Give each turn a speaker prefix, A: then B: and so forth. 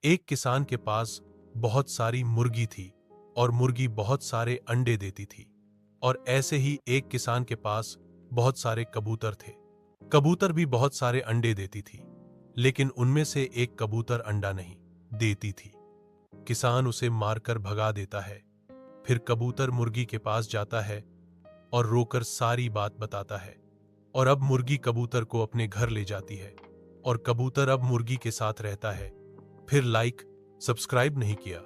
A: एक किसान के पास बहुत सारी मुर्गी थी और मुर्गी बहुत सारे अंडे देती थी। और ऐसे ही एक किसान के पास बहुत सारे कबूतर थे। कबूतर भी बहुत सारे अंडे देती थी, लेकिन उनमें से एक कबूतर अंडा नहीं देती थी। किसान उसे मारकर भगा देता है। फिर कबूतर मुर्गी के पास जाता है और रोकर सारी बात बताता है। और अब मुर्गी कबूतर को अपने घर ले जाती है और कबूतर अब मुर्गी के साथ रहता है। फिर लाइक, सब्सक्राइब नहीं किया।